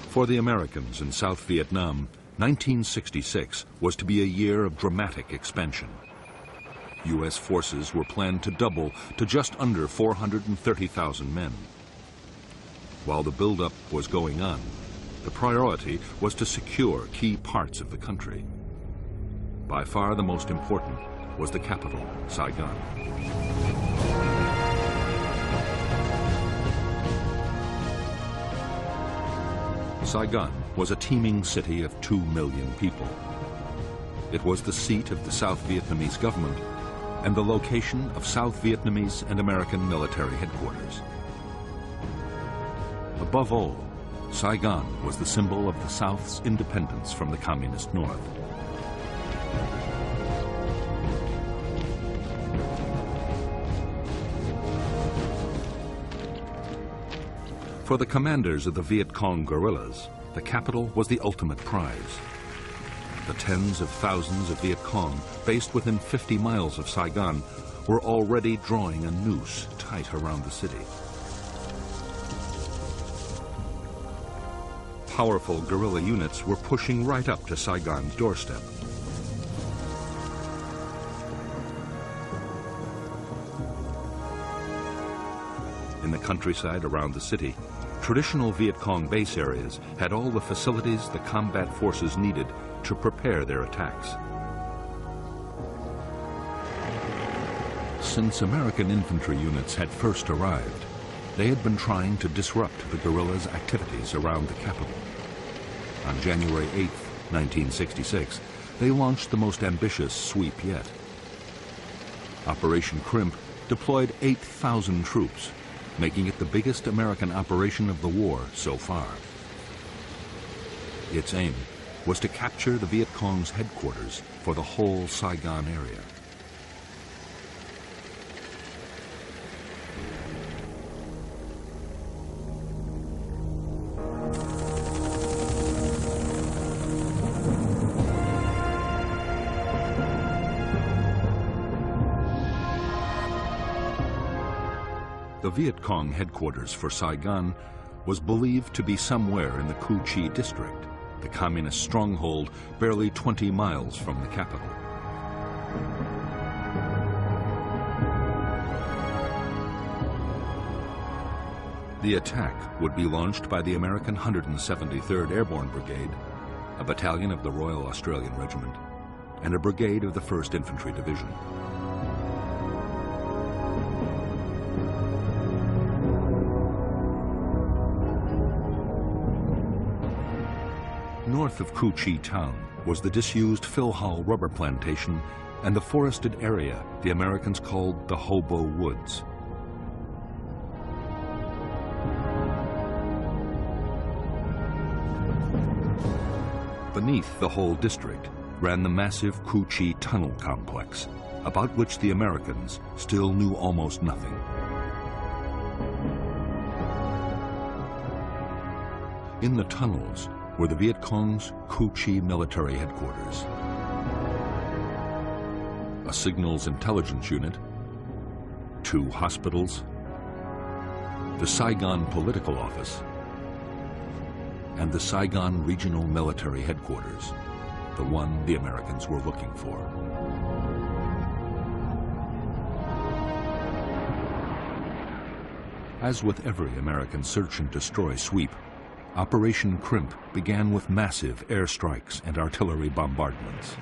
For the Americans in South Vietnam, 1966 was to be a year of dramatic expansion. U.S. forces were planned to double to just under 430,000 men. While the buildup was going on, the priority was to secure key parts of the country. By far the most important was the capital, Saigon. Saigon was a teeming city of 2 million people. It was the seat of the South Vietnamese government and the location of South Vietnamese and American military headquarters. Above all, Saigon was the symbol of the South's independence from the Communist North. For the commanders of the Viet Cong guerrillas, the capital was the ultimate prize. The tens of thousands of Viet Cong based within 50 miles of Saigon were already drawing a noose tight around the city. Powerful guerrilla units were pushing right up to Saigon's doorstep. In the countryside around the city, traditional Viet Cong base areas had all the facilities the combat forces needed to prepare their attacks. Since American infantry units had first arrived, they had been trying to disrupt the guerrillas' activities around the capital. On January 8, 1966, they launched the most ambitious sweep yet. Operation Crimp deployed 8,000 troops, making it the biggest American operation of the war so far. Its aim was to capture the Viet Cong's headquarters for the whole Saigon area. The Viet Cong headquarters for Saigon was believed to be somewhere in the Cu Chi district, the communist stronghold barely 20 miles from the capital. The attack would be launched by the American 173rd Airborne Brigade, a battalion of the Royal Australian Regiment, and a brigade of the 1st Infantry Division. North of Cu Chi town was the disused Phil Hall rubber plantation and the forested area the Americans called the Hobo Woods. Beneath the whole district ran the massive Cu Chi tunnel complex, about which the Americans still knew almost nothing. In the tunnels were the Viet Cong's Cu Chi military headquarters, a signals intelligence unit, 2 hospitals, the Saigon political office, and the Saigon regional military headquarters, the one the Americans were looking for. As with every American search and destroy sweep, Operation Crimp began with massive airstrikes and artillery bombardments.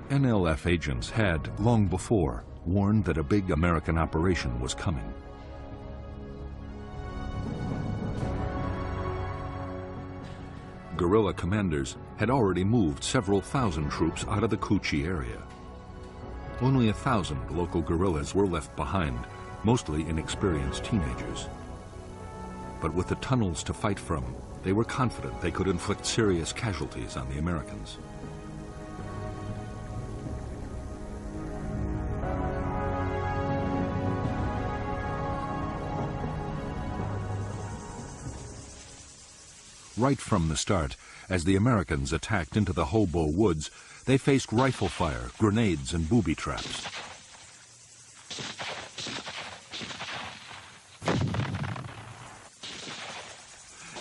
NLF agents had, long before, warned that a big American operation was coming. Guerrilla commanders had already moved several thousand troops out of the Cu Chi area. Only 1,000 local guerrillas were left behind, mostly inexperienced teenagers. But with the tunnels to fight from, they were confident they could inflict serious casualties on the Americans. Right from the start, as the Americans attacked into the Hobo Woods, they faced rifle fire, grenades, and booby traps.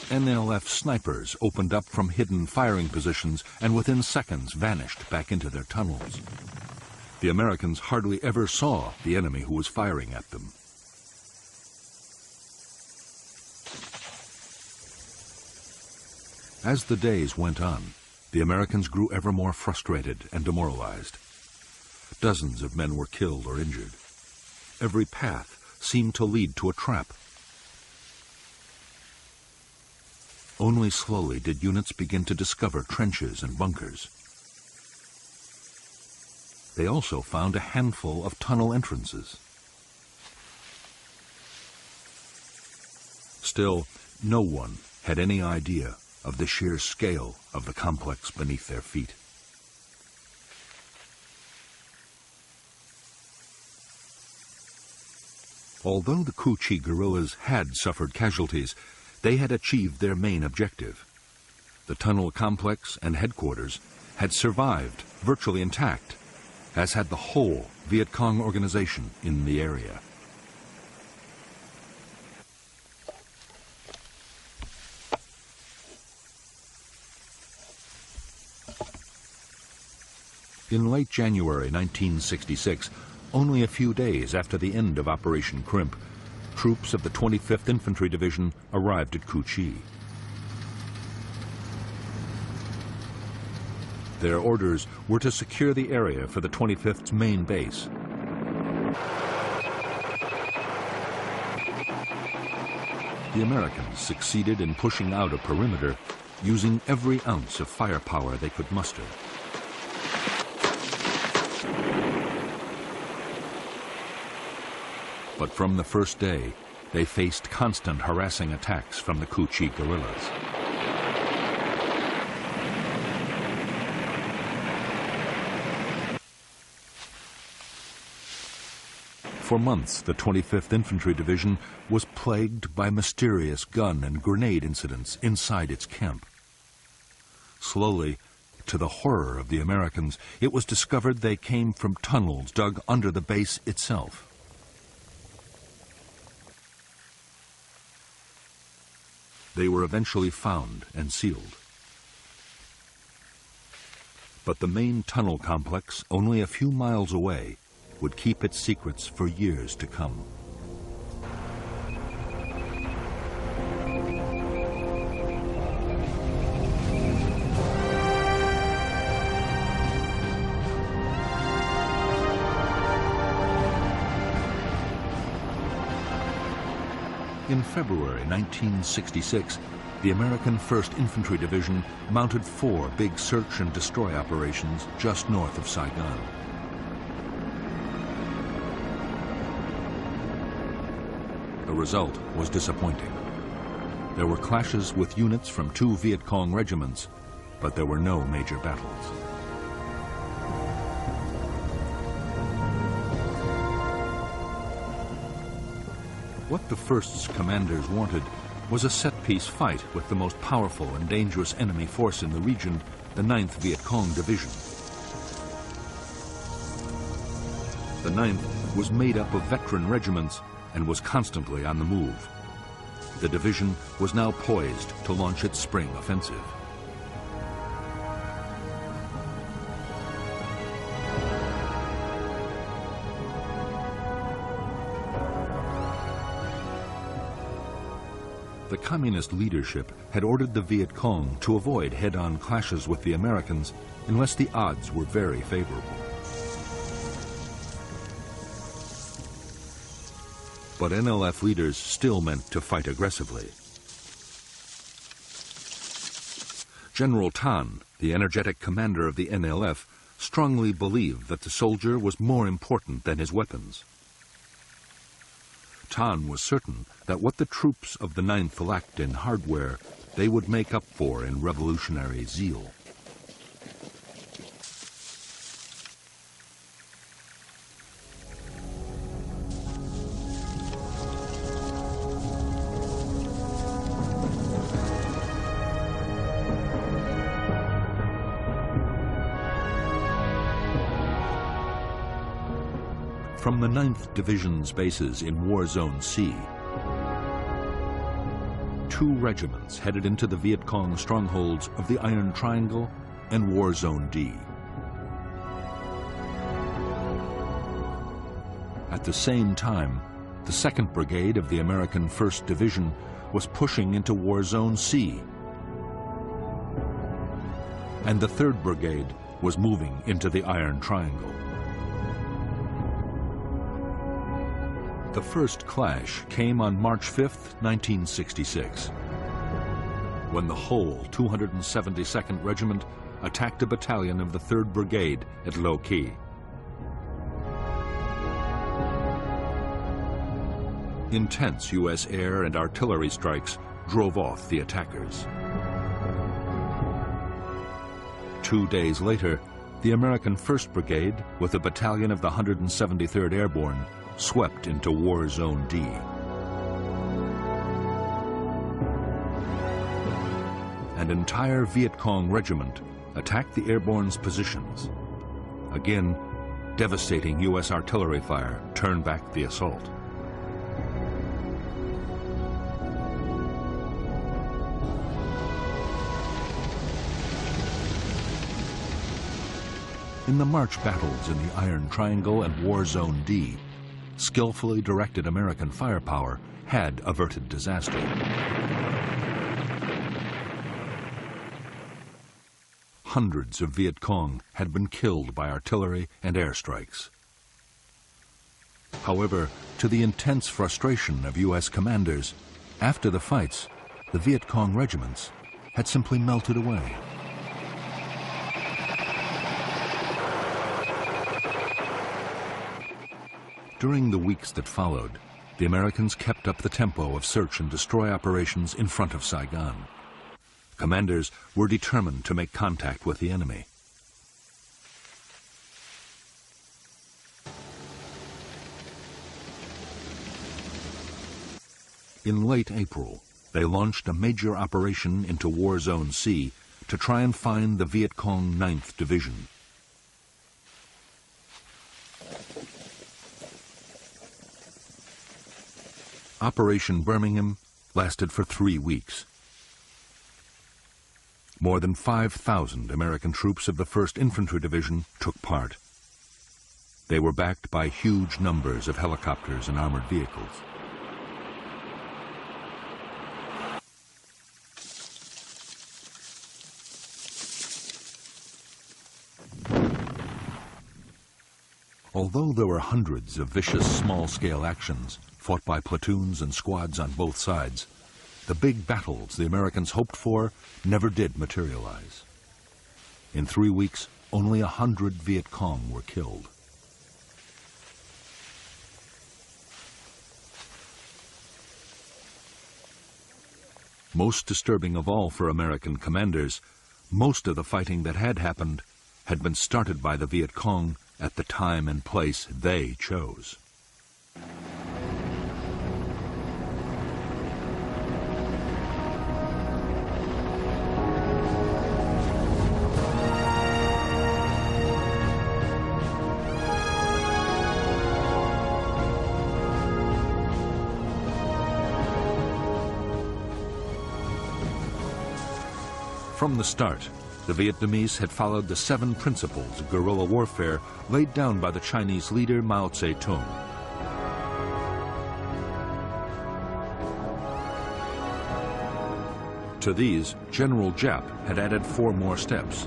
NLF snipers opened up from hidden firing positions and within seconds vanished back into their tunnels. The Americans hardly ever saw the enemy who was firing at them. As the days went on, the Americans grew ever more frustrated and demoralized. Dozens of men were killed or injured. Every path seemed to lead to a trap. Only slowly did units begin to discover trenches and bunkers. They also found a handful of tunnel entrances. Still, no one had any idea of the sheer scale of the complex beneath their feet. Although the Cu Chi guerrillas had suffered casualties, they had achieved their main objective. The tunnel complex and headquarters had survived virtually intact, as had the whole Viet Cong organization in the area. In late January 1966, only a few days after the end of Operation Crimp, troops of the 25th Infantry Division arrived at Cu Chi. Their orders were to secure the area for the 25th's main base. The Americans succeeded in pushing out a perimeter using every ounce of firepower they could muster. But from the first day, they faced constant harassing attacks from the Cu Chi guerrillas. For months, the 25th Infantry Division was plagued by mysterious gun and grenade incidents inside its camp. Slowly, to the horror of the Americans, it was discovered they came from tunnels dug under the base itself. They were eventually found and sealed. But the main tunnel complex, only a few miles away, would keep its secrets for years to come. In February 1966, the American 1st Infantry Division mounted 4 big search and destroy operations just north of Saigon. The result was disappointing. There were clashes with units from 2 Viet Cong regiments, but there were no major battles. What the 1st's commanders wanted was a set-piece fight with the most powerful and dangerous enemy force in the region, the 9th Viet Cong Division. The 9th was made up of veteran regiments and was constantly on the move. The division was now poised to launch its spring offensive. The communist leadership had ordered the Viet Cong to avoid head-on clashes with the Americans unless the odds were very favorable. But NLF leaders still meant to fight aggressively. General Tan, the energetic commander of the NLF, strongly believed that the soldier was more important than his weapons. Tan was certain that what the troops of the 9th lacked in hardware, they would make up for in revolutionary zeal. From the 9th Division's bases in War Zone C, 2 regiments headed into the Viet Cong strongholds of the Iron Triangle and War Zone D. At the same time, the 2nd Brigade of the American 1st Division was pushing into War Zone C, and the 3rd Brigade was moving into the Iron Triangle. The first clash came on March 5, 1966, when the whole 272nd Regiment attacked a battalion of the 3rd Brigade at Lo Qui. Intense U.S. air and artillery strikes drove off the attackers. 2 days later, the American 1st Brigade, with a battalion of the 173rd Airborne, swept into War Zone D. An entire Viet Cong regiment attacked the Airborne's positions. Again, devastating U.S. artillery fire turned back the assault. In the March battles in the Iron Triangle and War Zone D, skillfully directed American firepower had averted disaster. Hundreds of Viet Cong had been killed by artillery and airstrikes. However, to the intense frustration of U.S. commanders, after the fights, the Viet Cong regiments had simply melted away. During the weeks that followed, the Americans kept up the tempo of search and destroy operations in front of Saigon. Commanders were determined to make contact with the enemy. In late April, they launched a major operation into War Zone C to try and find the Viet Cong 9th Division. Operation Birmingham lasted for 3 weeks. More than 5,000 American troops of the 1st Infantry Division took part. They were backed by huge numbers of helicopters and armored vehicles. Although there were hundreds of vicious small-scale actions fought by platoons and squads on both sides, the big battles the Americans hoped for never did materialize. In 3 weeks, only 100 Viet Cong were killed. Most disturbing of all for American commanders, most of the fighting that had happened had been started by the Viet Cong at the time and place they chose. From the start, the Vietnamese had followed the 7 principles of guerrilla warfare laid down by the Chinese leader Mao Zedong. To these, General Giap had added 4 more steps.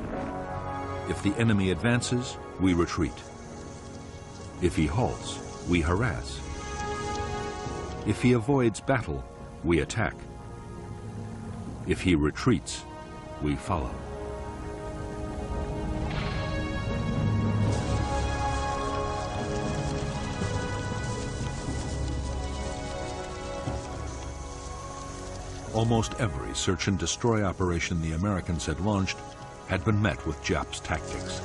If the enemy advances, we retreat. If he halts, we harass. If he avoids battle, we attack. If he retreats, we follow. Almost every search and destroy operation the Americans had launched had been met with Giap's tactics.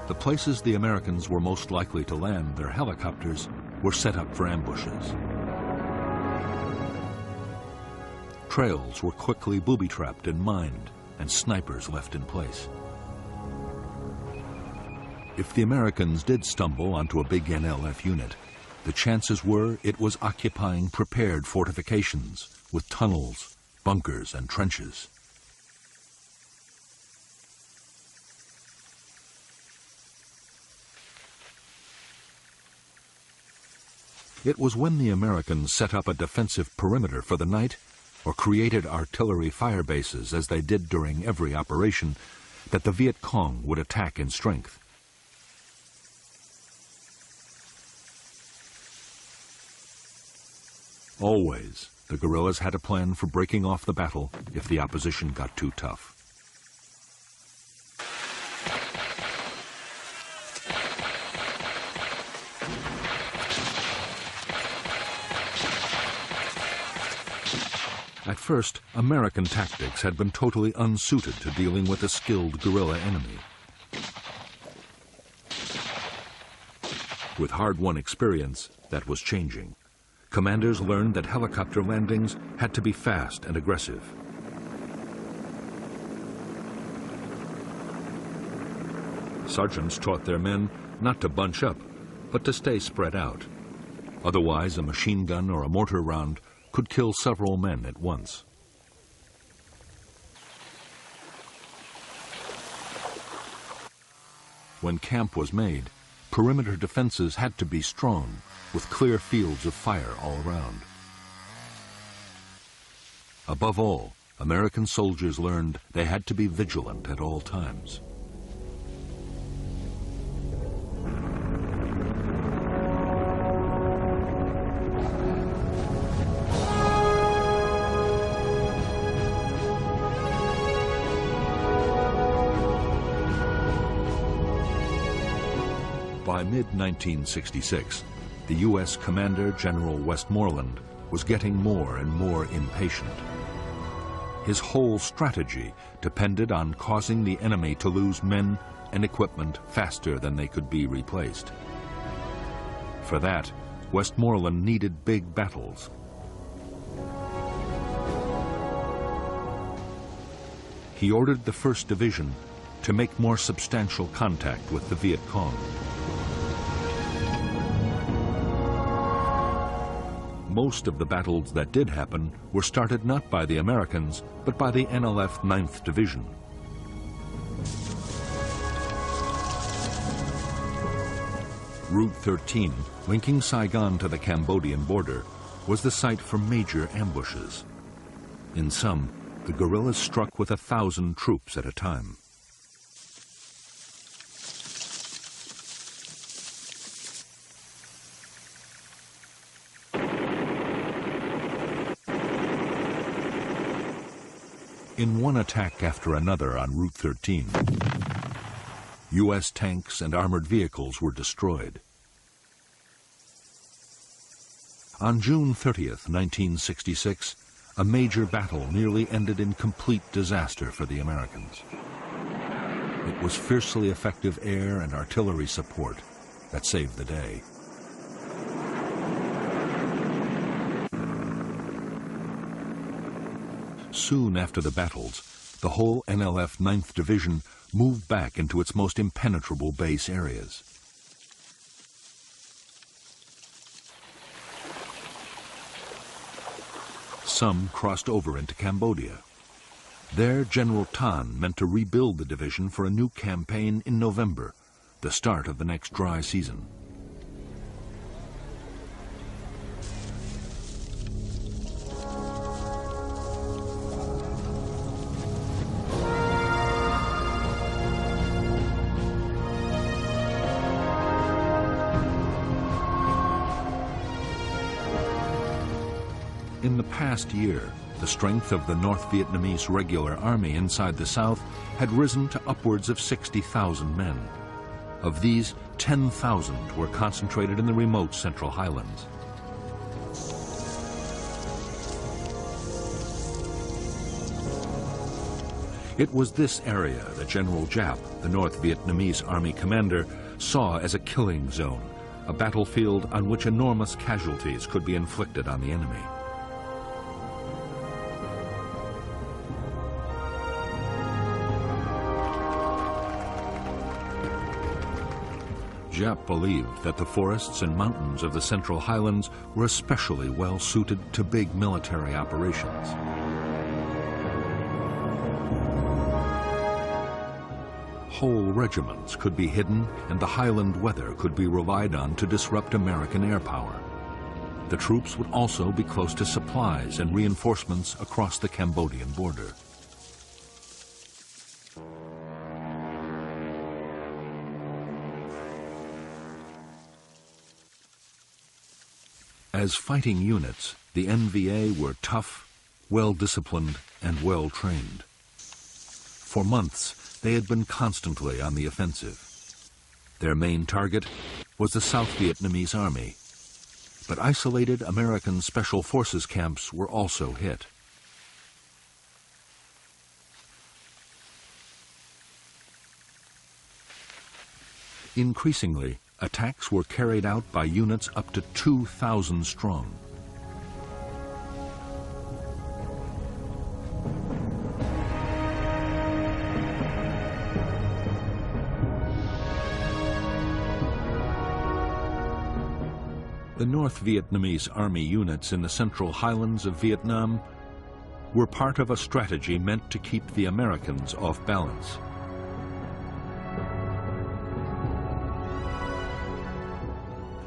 The places the Americans were most likely to land their helicopters were set up for ambushes. Trails were quickly booby-trapped and mined, and snipers left in place. If the Americans did stumble onto a big NLF unit, the chances were it was occupying prepared fortifications with tunnels, bunkers, and trenches. It was when the Americans set up a defensive perimeter for the night or created artillery fire bases, as they did during every operation, that the Viet Cong would attack in strength. Always, the guerrillas had a plan for breaking off the battle if the opposition got too tough. At first, American tactics had been totally unsuited to dealing with a skilled guerrilla enemy. With hard-won experience, that was changing. Commanders learned that helicopter landings had to be fast and aggressive. Sergeants taught their men not to bunch up, but to stay spread out. Otherwise, a machine gun or a mortar round could kill several men at once. When camp was made, perimeter defenses had to be strong, with clear fields of fire all around. Above all, American soldiers learned they had to be vigilant at all times. By mid-1966, the U.S. Commander General Westmoreland was getting more and more impatient. His whole strategy depended on causing the enemy to lose men and equipment faster than they could be replaced. For that, Westmoreland needed big battles. He ordered the 1st Division to make more substantial contact with the Viet Cong. Most of the battles that did happen were started not by the Americans, but by the NLF 9th Division. Route 13, linking Saigon to the Cambodian border, was the site for major ambushes. In some, the guerrillas struck with 1,000 troops at a time. In one attack after another on Route 13, U.S. tanks and armored vehicles were destroyed. On June 30th, 1966, a major battle nearly ended in complete disaster for the Americans. It was fiercely effective air and artillery support that saved the day. Soon after the battles, the whole NLF 9th Division moved back into its most impenetrable base areas. Some crossed over into Cambodia. There, General Tan meant to rebuild the division for a new campaign in November, the start of the next dry season. In the past year, the strength of the North Vietnamese regular army inside the South had risen to upwards of 60,000 men. Of these, 10,000 were concentrated in the remote Central Highlands. It was this area that General Giap, the North Vietnamese army commander, saw as a killing zone, a battlefield on which enormous casualties could be inflicted on the enemy. Giap believed that the forests and mountains of the Central Highlands were especially well suited to big military operations. Whole regiments could be hidden, and the highland weather could be relied on to disrupt American air power. The troops would also be close to supplies and reinforcements across the Cambodian border. As fighting units, the NVA were tough, well-disciplined, and well-trained. For months, they had been constantly on the offensive. Their main target was the South Vietnamese Army, but isolated American Special Forces camps were also hit. Increasingly, attacks were carried out by units up to 2,000 strong. The North Vietnamese Army units in the Central Highlands of Vietnam were part of a strategy meant to keep the Americans off balance.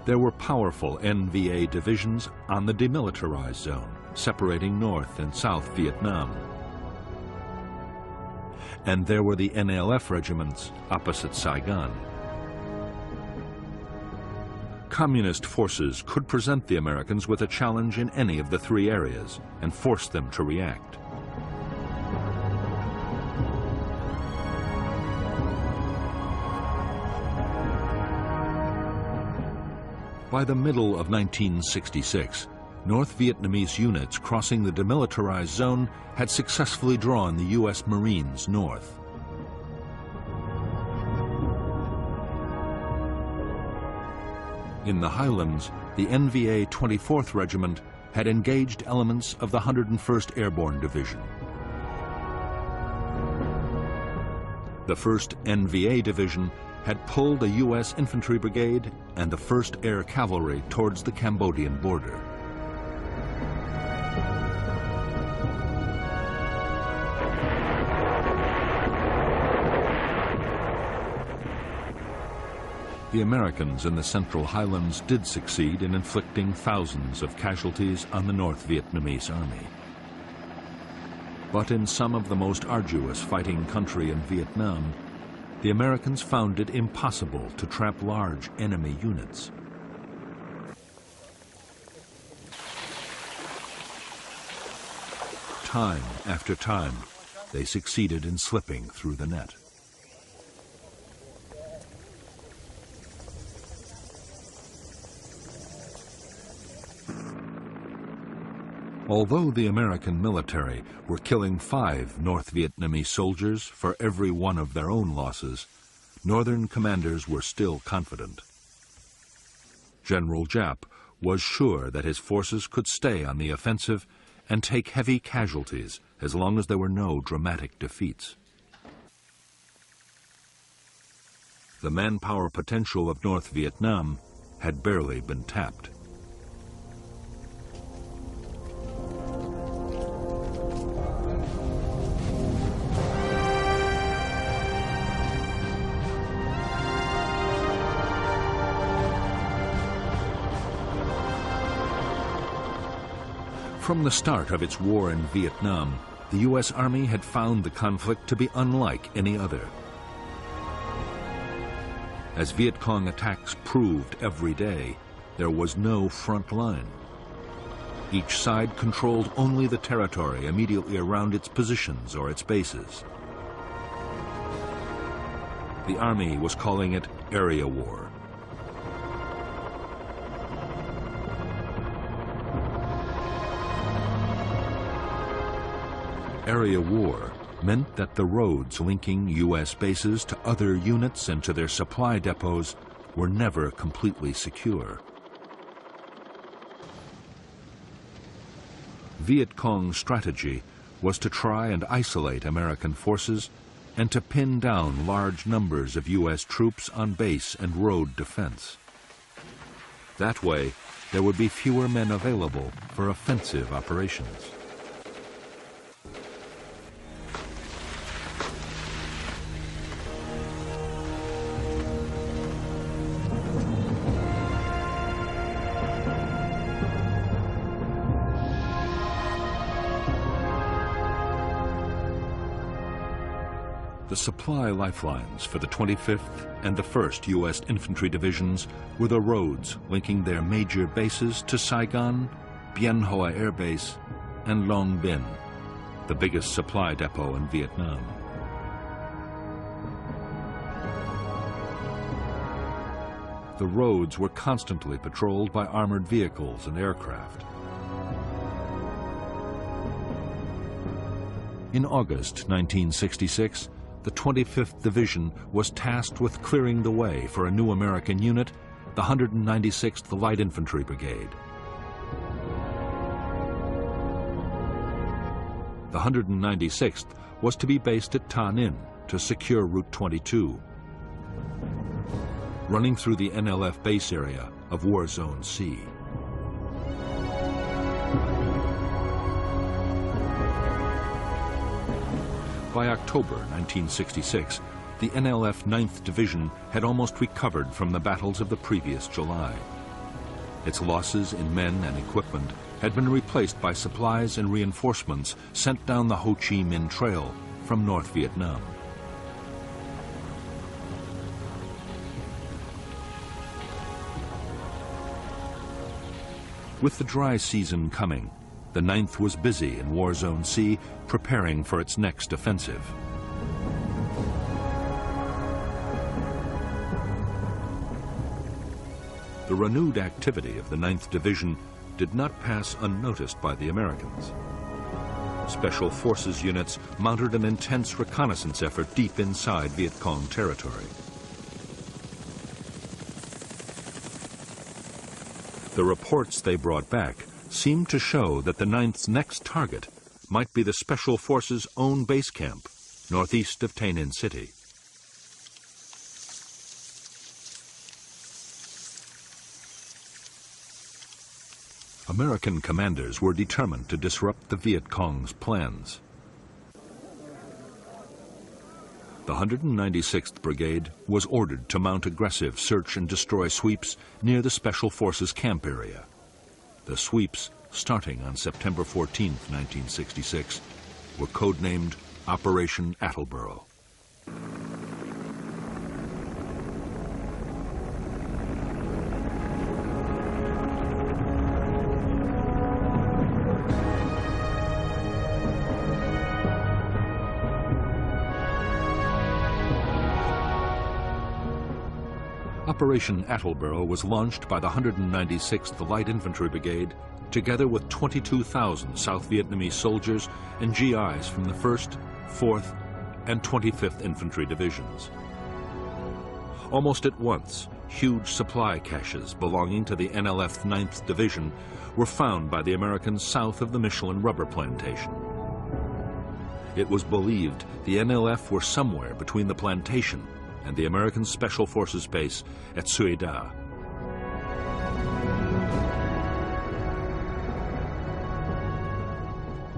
There were powerful NVA divisions on the demilitarized zone, separating North and South Vietnam. And there were the NLF regiments opposite Saigon. Communist forces could present the Americans with a challenge in any of the three areas and force them to react. By the middle of 1966, North Vietnamese units crossing the demilitarized zone had successfully drawn the U.S. Marines north. In the highlands, the NVA 24th Regiment had engaged elements of the 101st Airborne Division. The 1st NVA Division had pulled a U.S. infantry brigade and the 1st Air Cavalry towards the Cambodian border. The Americans in the Central Highlands did succeed in inflicting thousands of casualties on the North Vietnamese Army. But in some of the most arduous fighting country in Vietnam, the Americans found it impossible to trap large enemy units. Time after time, they succeeded in slipping through the net. Although the American military were killing 5 North Vietnamese soldiers for every one of their own losses, Northern commanders were still confident. General Giap was sure that his forces could stay on the offensive and take heavy casualties as long as there were no dramatic defeats. The manpower potential of North Vietnam had barely been tapped. From the start of its war in Vietnam, the U.S. Army had found the conflict to be unlike any other. As Viet Cong attacks proved every day, there was no front line. Each side controlled only the territory immediately around its positions or its bases. The Army was calling it area war. Area war meant that the roads linking U.S. bases to other units and to their supply depots were never completely secure. Viet Cong's strategy was to try and isolate American forces and to pin down large numbers of U.S. troops on base and road defense. That way, there would be fewer men available for offensive operations. The supply lifelines for the 25th and the 1st U.S. Infantry Divisions were the roads linking their major bases to Saigon, Bien Hoa Air Base, and Long Binh, the biggest supply depot in Vietnam. The roads were constantly patrolled by armored vehicles and aircraft. In August 1966, the 25th Division was tasked with clearing the way for a new American unit, the 196th Light Infantry Brigade. The 196th was to be based at Ta Ninh to secure Route 22, running through the NLF base area of War Zone C. By October 1966, the NLF 9th Division had almost recovered from the battles of the previous July. Its losses in men and equipment had been replaced by supplies and reinforcements sent down the Ho Chi Minh Trail from North Vietnam. With the dry season coming, the 9th was busy in War Zone C, preparing for its next offensive. The renewed activity of the 9th Division did not pass unnoticed by the Americans. Special Forces units mounted an intense reconnaissance effort deep inside Viet Cong territory. The reports they brought back seemed to show that the 9th's next target might be the Special Forces' own base camp, northeast of Tay Ninh City. American commanders were determined to disrupt the Viet Cong's plans. The 196th Brigade was ordered to mount aggressive search and destroy sweeps near the Special Forces camp area. The sweeps, starting on September 14, 1966, were codenamed Operation Attleboro. Operation Attleboro was launched by the 196th Light Infantry Brigade, together with 22,000 South Vietnamese soldiers and GIs from the 1st, 4th, and 25th Infantry Divisions. Almost at once, huge supply caches belonging to the NLF 9th Division were found by the Americans south of the Michelin rubber plantation. It was believed the NLF were somewhere between the plantation and the American Special Forces base at Suy Da.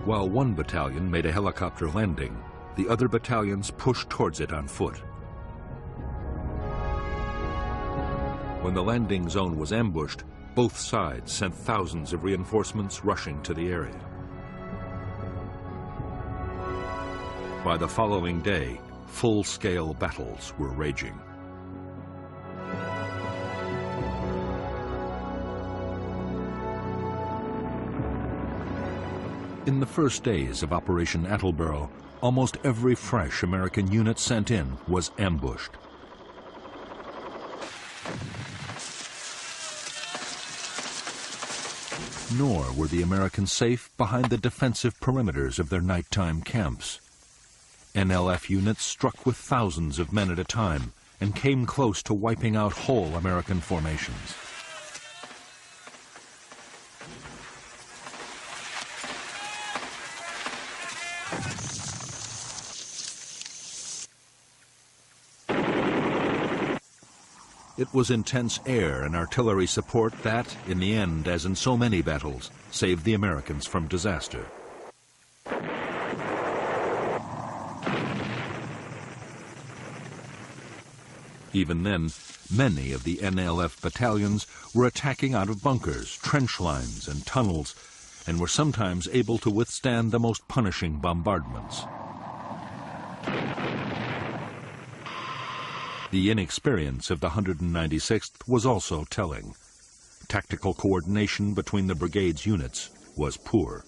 While one battalion made a helicopter landing, the other battalions pushed towards it on foot. When the landing zone was ambushed, both sides sent thousands of reinforcements rushing to the area. By the following day, full-scale battles were raging. In the first days of Operation Attleboro, almost every fresh American unit sent in was ambushed. Nor were the Americans safe behind the defensive perimeters of their nighttime camps. NLF units struck with thousands of men at a time and came close to wiping out whole American formations. It was intense air and artillery support that, in the end, as in so many battles, saved the Americans from disaster. Even then, many of the NLF battalions were attacking out of bunkers, trench lines, and tunnels, and were sometimes able to withstand the most punishing bombardments. The inexperience of the 196th was also telling. Tactical coordination between the brigade's units was poor.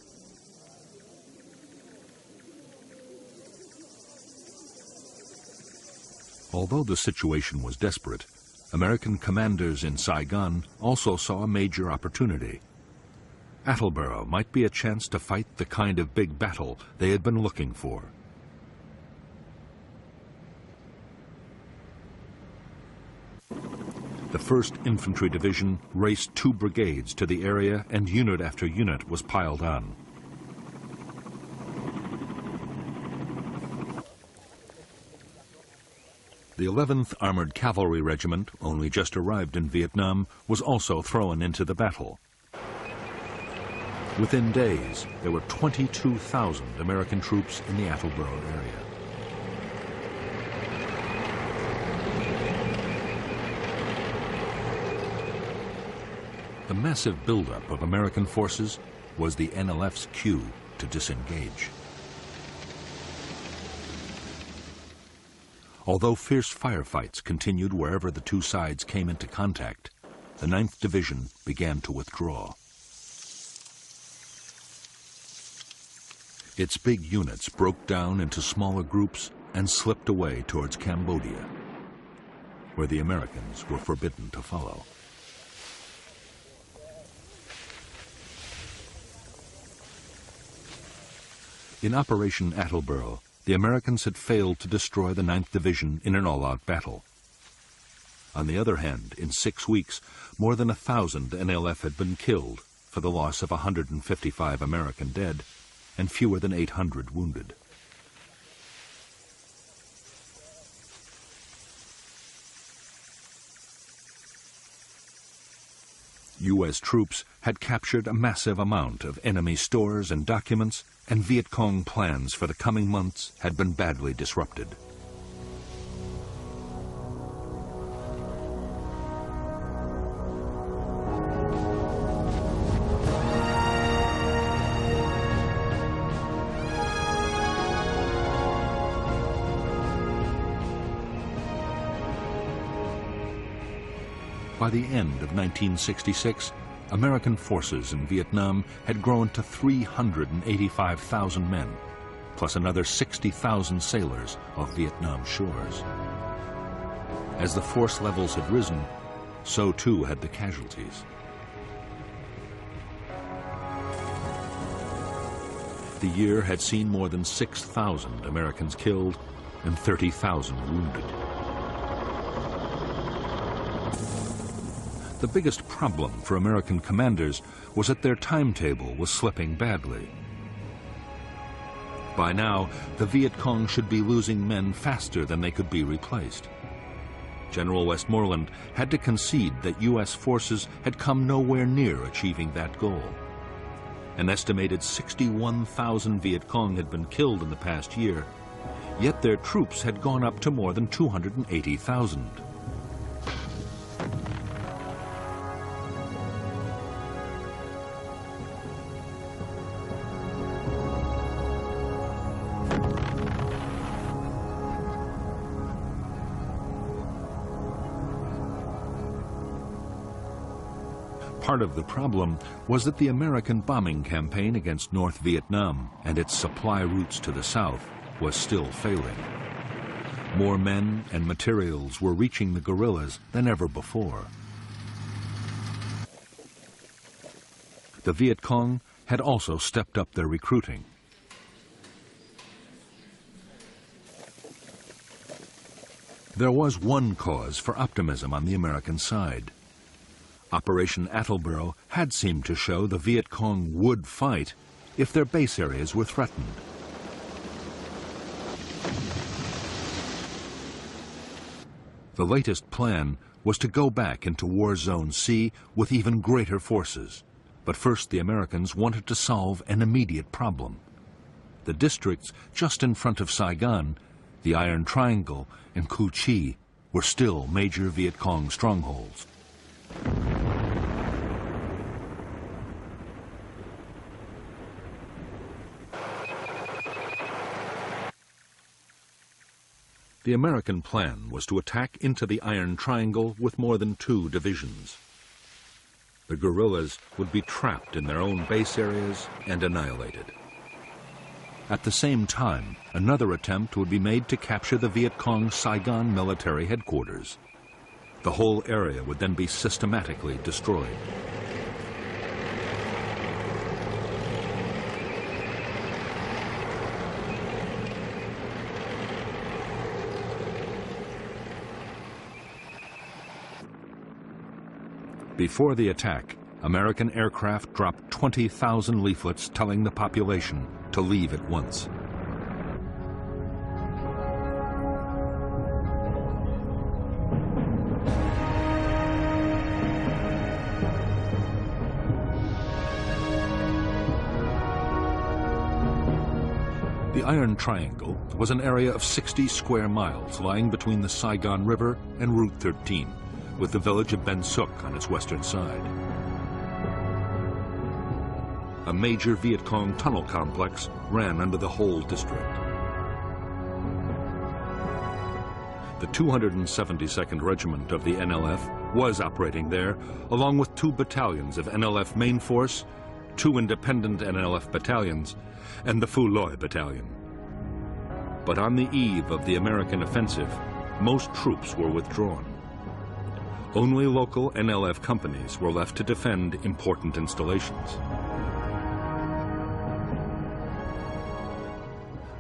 Although the situation was desperate, American commanders in Saigon also saw a major opportunity. Attleboro might be a chance to fight the kind of big battle they had been looking for. The 1st Infantry Division raced 2 brigades to the area, and unit after unit was piled on. The 11th Armored Cavalry Regiment, only just arrived in Vietnam, was also thrown into the battle. Within days, there were 22,000 American troops in the Attleboro area. The massive buildup of American forces was the NLF's cue to disengage. Although fierce firefights continued wherever the two sides came into contact, the 9th Division began to withdraw. Its big units broke down into smaller groups and slipped away towards Cambodia, where the Americans were forbidden to follow. In Operation Attleboro, the Americans had failed to destroy the 9th Division in an all-out battle. On the other hand, in 6 weeks, more than 1,000 NLF had been killed, for the loss of 155 American dead, and fewer than 800 wounded. U.S. troops had captured a massive amount of enemy stores and documents, and Viet Cong plans for the coming months had been badly disrupted. By the end of 1966, American forces in Vietnam had grown to 385,000 men, plus another 60,000 sailors off Vietnam's shores. As the force levels had risen, so too had the casualties. The year had seen more than 6,000 Americans killed and 30,000 wounded. The biggest problem for American commanders was that their timetable was slipping badly. By now, the Viet Cong should be losing men faster than they could be replaced. General Westmoreland had to concede that U.S. forces had come nowhere near achieving that goal. An estimated 61,000 Viet Cong had been killed in the past year, yet their troops had gone up to more than 280,000. Part of the problem was that the American bombing campaign against North Vietnam and its supply routes to the south was still failing. More men and materials were reaching the guerrillas than ever before. The Viet Cong had also stepped up their recruiting. There was one cause for optimism on the American side. Operation Attleboro had seemed to show the Viet Cong would fight if their base areas were threatened. The latest plan was to go back into War Zone C with even greater forces. But first the Americans wanted to solve an immediate problem. The districts just in front of Saigon, the Iron Triangle and Cu Chi, were still major Viet Cong strongholds. The American plan was to attack into the Iron Triangle with more than 2 divisions. The guerrillas would be trapped in their own base areas and annihilated. At the same time, another attempt would be made to capture the Viet Cong Saigon military headquarters. The whole area would then be systematically destroyed. Before the attack, American aircraft dropped 20,000 leaflets telling the population to leave at once. The Iron Triangle was an area of 60 square miles lying between the Saigon River and Route 13, with the village of Ben Suc on its western side. A major Viet Cong tunnel complex ran under the whole district. The 272nd Regiment of the NLF was operating there, along with 2 battalions of NLF Main Force, 2 independent NLF battalions, and the Phu Loi Battalion. But on the eve of the American offensive, most troops were withdrawn. Only local NLF companies were left to defend important installations.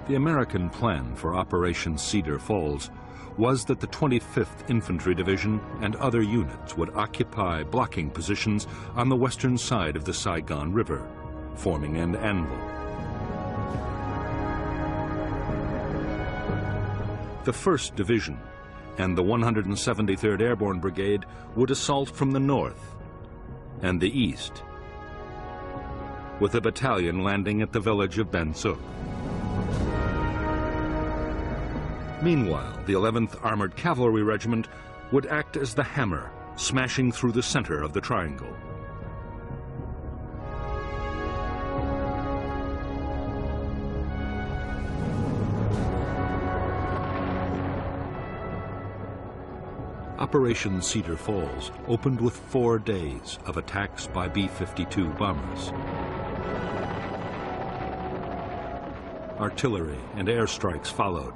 The American plan for Operation Cedar Falls was that the 25th Infantry Division and other units would occupy blocking positions on the western side of the Saigon River, forming an anvil. The 1st Division and the 173rd Airborne Brigade would assault from the north and the east, with a battalion landing at the village of Ben Suc. Meanwhile, the 11th Armored Cavalry Regiment would act as the hammer, smashing through the center of the triangle. Operation Cedar Falls opened with 4 days of attacks by B-52 bombers. Artillery and airstrikes followed,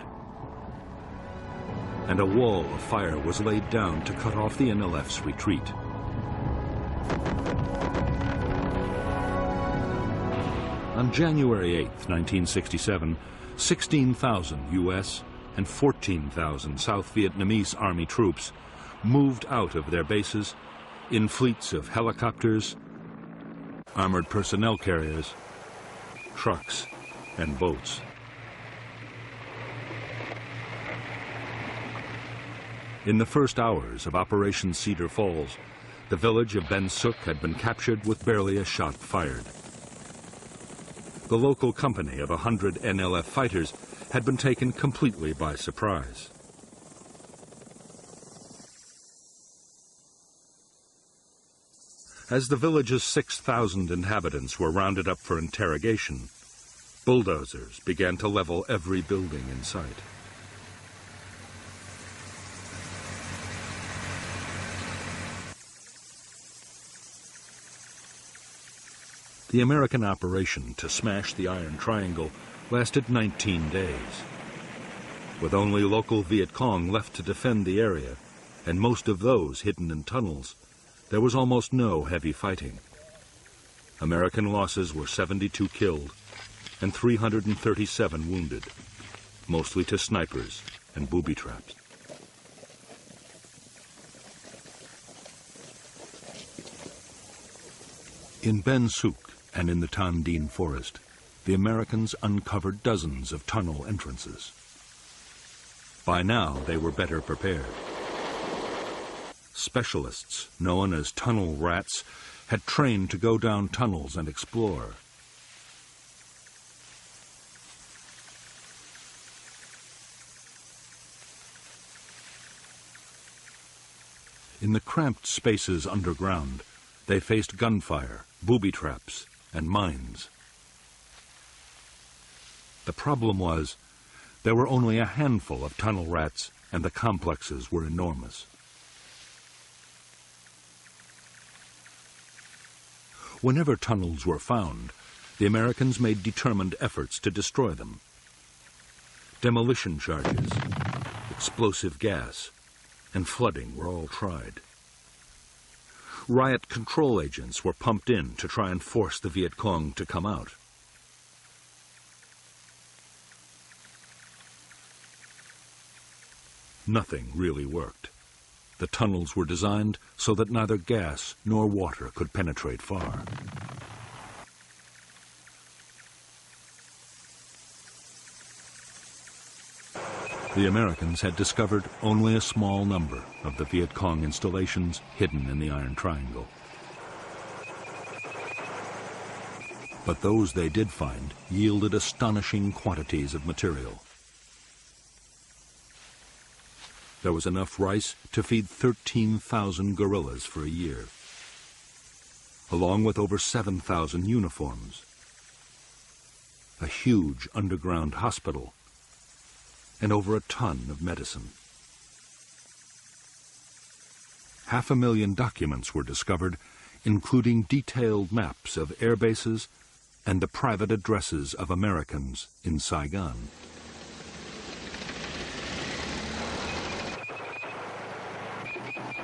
and a wall of fire was laid down to cut off the NLF's retreat. On January 8, 1967, 16,000 U.S. and 14,000 South Vietnamese Army troops moved out of their bases in fleets of helicopters, armored personnel carriers, trucks, and boats. In the first hours of Operation Cedar Falls, the village of Ben Suc had been captured with barely a shot fired. The local company of 100 NLF fighters had been taken completely by surprise. As the village's 6,000 inhabitants were rounded up for interrogation, bulldozers began to level every building in sight. The American operation to smash the Iron Triangle lasted 19 days. With only local Viet Cong left to defend the area, and most of those hidden in tunnels, there was almost no heavy fighting. American losses were 72 killed and 337 wounded, mostly to snipers and booby traps. In Ben Suc and in the Tan Dien forest, the Americans uncovered dozens of tunnel entrances. By now, they were better prepared. Specialists, known as tunnel rats, had trained to go down tunnels and explore. In the cramped spaces underground, they faced gunfire, booby traps, and mines. The problem was, there were only a handful of tunnel rats, and the complexes were enormous. Whenever tunnels were found, the Americans made determined efforts to destroy them. Demolition charges, explosive gas, and flooding were all tried. Riot control agents were pumped in to try and force the Viet Cong to come out. Nothing really worked. The tunnels were designed so that neither gas nor water could penetrate far. The Americans had discovered only a small number of the Viet Cong installations hidden in the Iron Triangle. But those they did find yielded astonishing quantities of material. There was enough rice to feed 13,000 guerrillas for a year, along with over 7,000 uniforms, a huge underground hospital, and over a ton of medicine. 500,000 documents were discovered, including detailed maps of air bases and the private addresses of Americans in Saigon.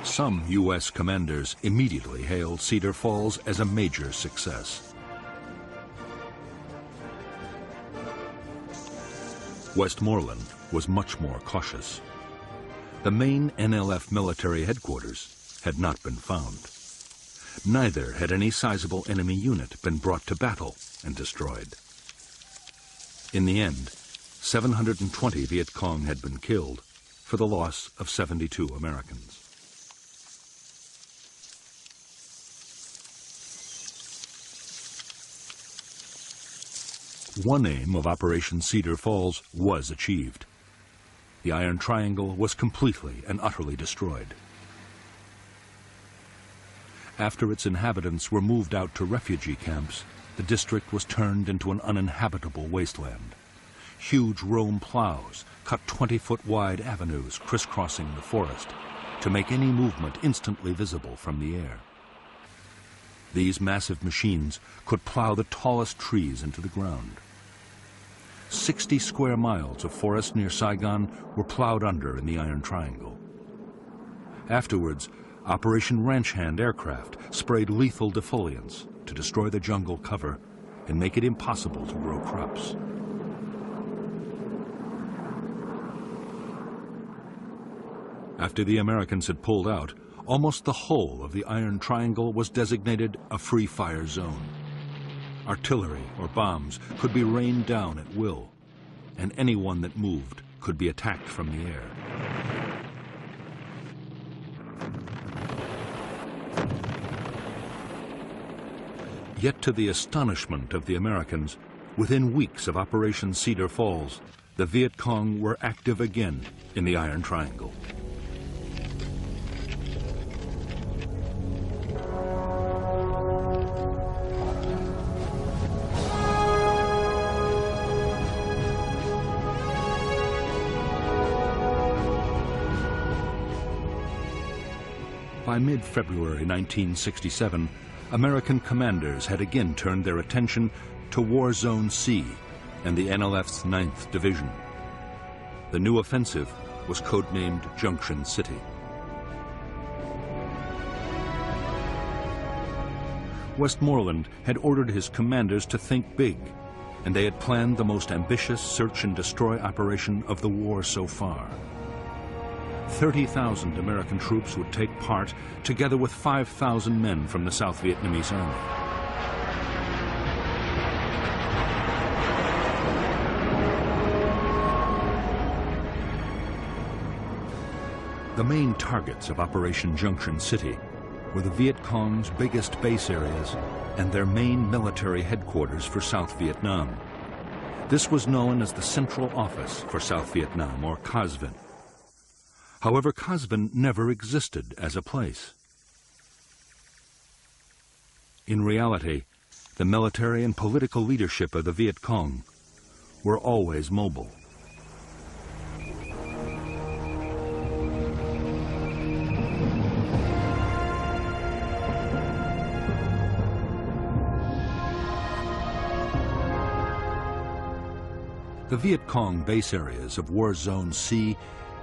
Some U.S. commanders immediately hailed Cedar Falls as a major success. Westmoreland was much more cautious. The main NLF military headquarters had not been found. Neither had any sizable enemy unit been brought to battle and destroyed. In the end, 720 Viet Cong had been killed for the loss of 72 Americans. One aim of Operation Cedar Falls was achieved. The Iron Triangle was completely and utterly destroyed. After its inhabitants were moved out to refugee camps, the district was turned into an uninhabitable wasteland. Huge Rome plows cut 20-foot wide avenues crisscrossing the forest to make any movement instantly visible from the air. These massive machines could plow the tallest trees into the ground. 60 square miles of forest near Saigon were plowed under in the Iron Triangle. Afterwards, Operation Ranch Hand aircraft sprayed lethal defoliants to destroy the jungle cover and make it impossible to grow crops. After the Americans had pulled out, almost the whole of the Iron Triangle was designated a free fire zone. Artillery or bombs could be rained down at will, and anyone that moved could be attacked from the air. Yet to the astonishment of the Americans, within weeks of Operation Cedar Falls, the Viet Cong were active again in the Iron Triangle. By mid-February 1967, American commanders had again turned their attention to War Zone C and the NLF's 9th Division. The new offensive was codenamed Junction City. Westmoreland had ordered his commanders to think big, and they had planned the most ambitious search and destroy operation of the war so far. 30,000 American troops would take part, together with 5,000 men from the South Vietnamese Army. The main targets of Operation Junction City were the Viet Cong's biggest base areas and their main military headquarters for South Vietnam. This was known as the Central Office for South Vietnam, or Cas Vinh. However, Cas Vinh never existed as a place. In reality, the military and political leadership of the Viet Cong were always mobile. The Viet Cong base areas of War Zone C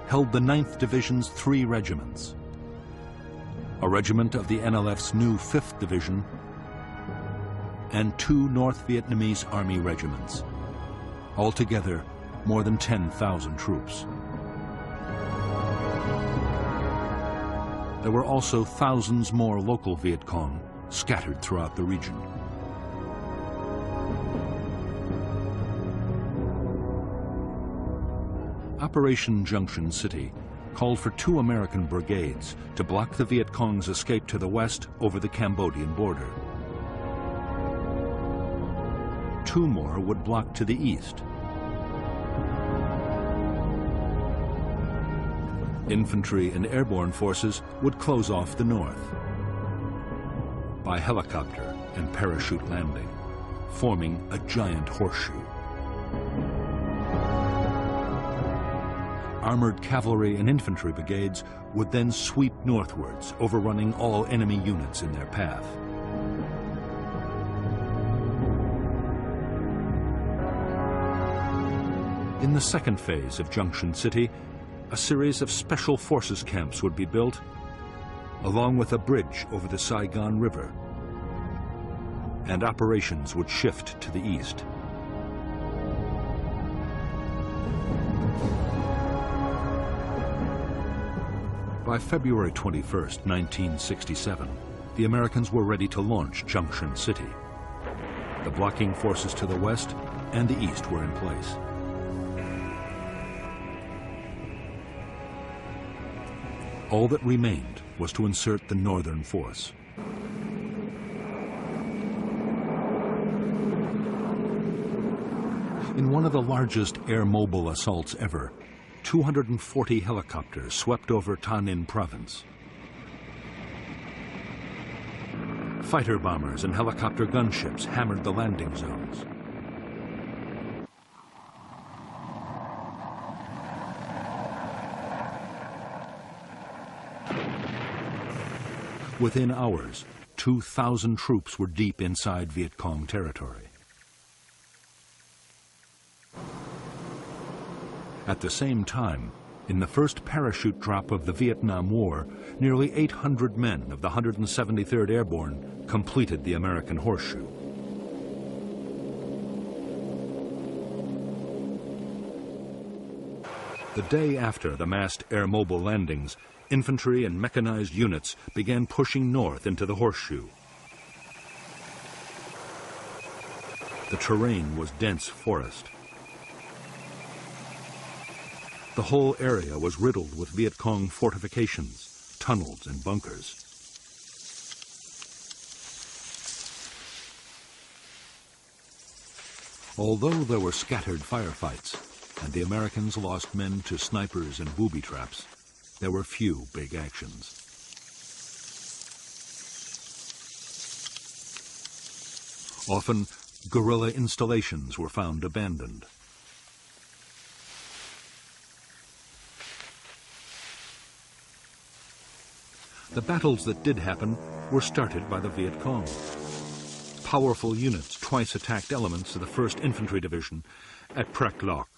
held the 9th Division's 3 regiments, a regiment of the NLF's new 5th Division, and 2 North Vietnamese Army regiments, altogether more than 10,000 troops. There were also thousands more local Viet Cong scattered throughout the region. Operation Junction City called for 2 American brigades to block the Viet Cong's escape to the west over the Cambodian border. 2 more would block to the east. Infantry and airborne forces would close off the north by helicopter and parachute landing, forming a giant horseshoe. Armored cavalry and infantry brigades would then sweep northwards, overrunning all enemy units in their path. In the second phase of Junction City, a series of special forces camps would be built, along with a bridge over the Saigon River, and operations would shift to the east. By February 21st, 1967, the Americans were ready to launch Junction City. The blocking forces to the west and the east were in place. All that remained was to insert the northern force. In one of the largest air-mobile assaults ever, 240 helicopters swept over Thanh Ninh province. Fighter bombers and helicopter gunships hammered the landing zones. Within hours, 2,000 troops were deep inside Viet Cong territory. At the same time, in the first parachute drop of the Vietnam War, nearly 800 men of the 173rd Airborne completed the American Horseshoe. The day after the massed air-mobile landings, infantry and mechanized units began pushing north into the Horseshoe. The terrain was dense forest. The whole area was riddled with Viet Cong fortifications, tunnels, and bunkers. Although there were scattered firefights, and the Americans lost men to snipers and booby traps, there were few big actions. Often, guerrilla installations were found abandoned. The battles that did happen were started by the Viet Cong. Powerful units twice attacked elements of the 1st Infantry Division at Prek Lok.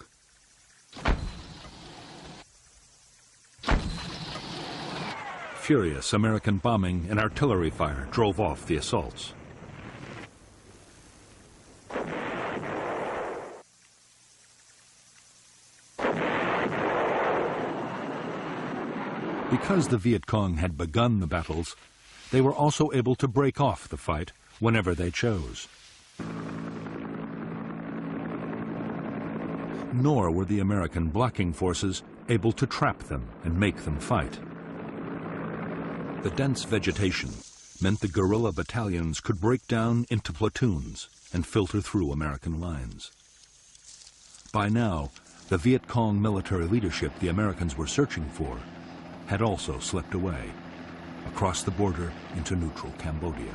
Furious American bombing and artillery fire drove off the assaults. Because the Viet Cong had begun the battles, they were also able to break off the fight whenever they chose. Nor were the American blocking forces able to trap them and make them fight. The dense vegetation meant the guerrilla battalions could break down into platoons and filter through American lines. By now, the Viet Cong military leadership the Americans were searching for had also slipped away, across the border into neutral Cambodia.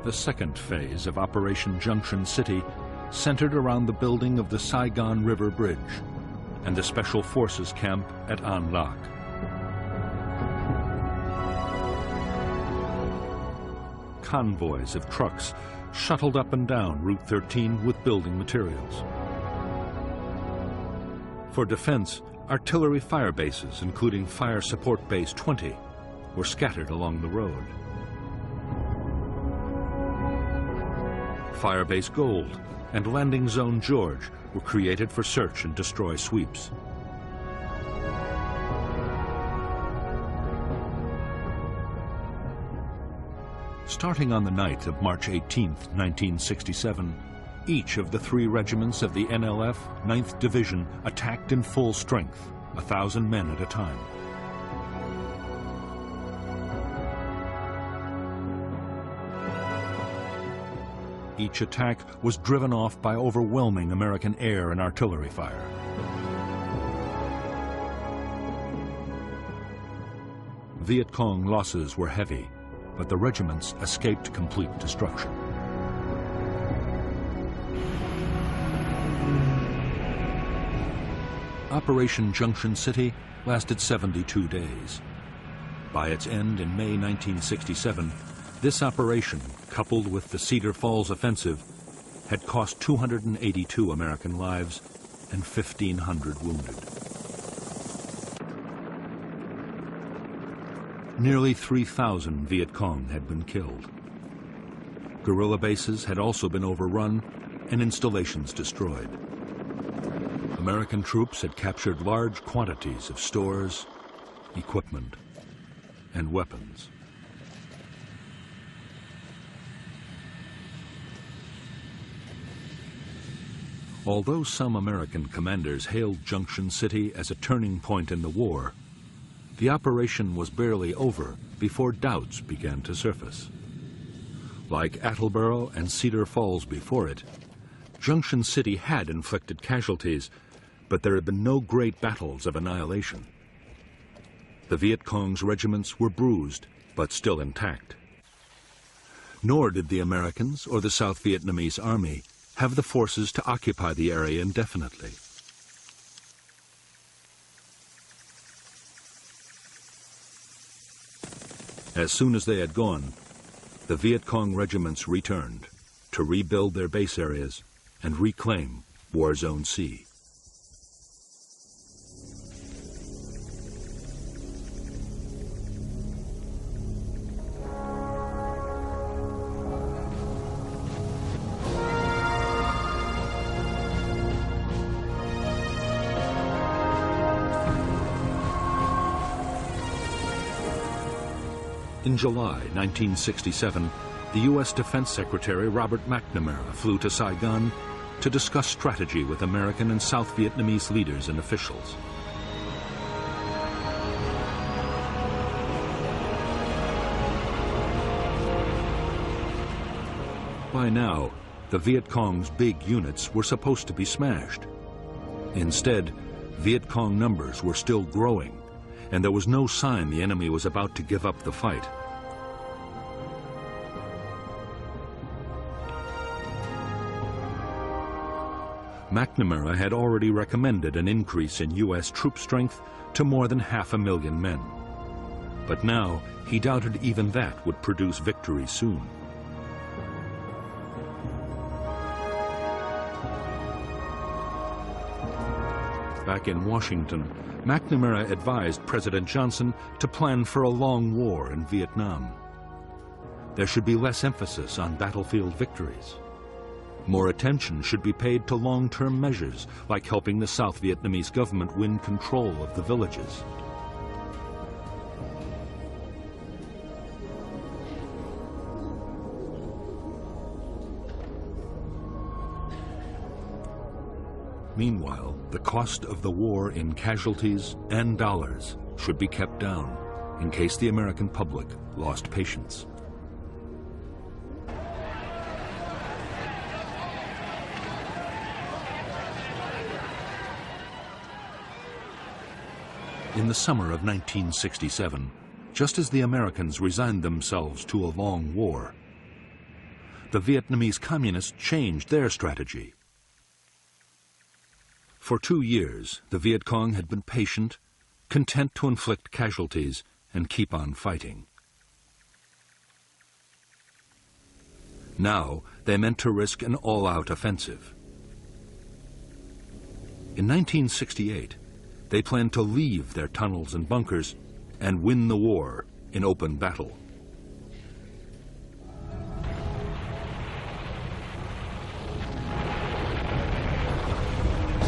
The second phase of Operation Junction City centered around the building of the Saigon River Bridge and the Special Forces camp at An Lac. Convoys of trucks shuttled up and down Route 13 with building materials. For defense, artillery fire bases, including Fire Support Base 20, were scattered along the road. Firebase Gold and Landing Zone George were created for search and destroy sweeps. Starting on the night of March 18, 1967, each of the 3 regiments of the NLF 9th Division attacked in full strength, 1,000 men at a time. Each attack was driven off by overwhelming American air and artillery fire. Viet Cong losses were heavy, but the regiments escaped complete destruction. Operation Junction City lasted 72 days. By its end in May 1967, this operation, coupled with the Cedar Falls offensive, had cost 282 American lives and 1,500 wounded. Nearly 3,000 Viet Cong had been killed. Guerrilla bases had also been overrun and installations destroyed. American troops had captured large quantities of stores, equipment, and weapons. Although some American commanders hailed Junction City as a turning point in the war, the operation was barely over before doubts began to surface. Like Attleboro and Cedar Falls before it, Junction City had inflicted casualties, but there had been no great battles of annihilation. The Viet Cong's regiments were bruised, but still intact. Nor did the Americans or the South Vietnamese Army have the forces to occupy the area indefinitely. As soon as they had gone, the Viet Cong regiments returned to rebuild their base areas and reclaim War Zone C. In July 1967, the U.S. Defense Secretary Robert McNamara flew to Saigon to discuss strategy with American and South Vietnamese leaders and officials. By now, the Viet Cong's big units were supposed to be smashed. Instead, Viet Cong numbers were still growing, and there was no sign the enemy was about to give up the fight. McNamara had already recommended an increase in U.S. troop strength to more than 500,000 men. But now, he doubted even that would produce victory soon. Back in Washington, McNamara advised President Johnson to plan for a long war in Vietnam. There should be less emphasis on battlefield victories. More attention should be paid to long-term measures, like helping the South Vietnamese government win control of the villages. Meanwhile, the cost of the war in casualties and dollars should be kept down in case the American public lost patience. In the summer of 1967, just as the Americans resigned themselves to a long war, the Vietnamese communists changed their strategy. For 2 years, the Viet Cong had been patient, content to inflict casualties and keep on fighting. Now, they meant to risk an all-out offensive. In 1968, they planned to leave their tunnels and bunkers and win the war in open battle.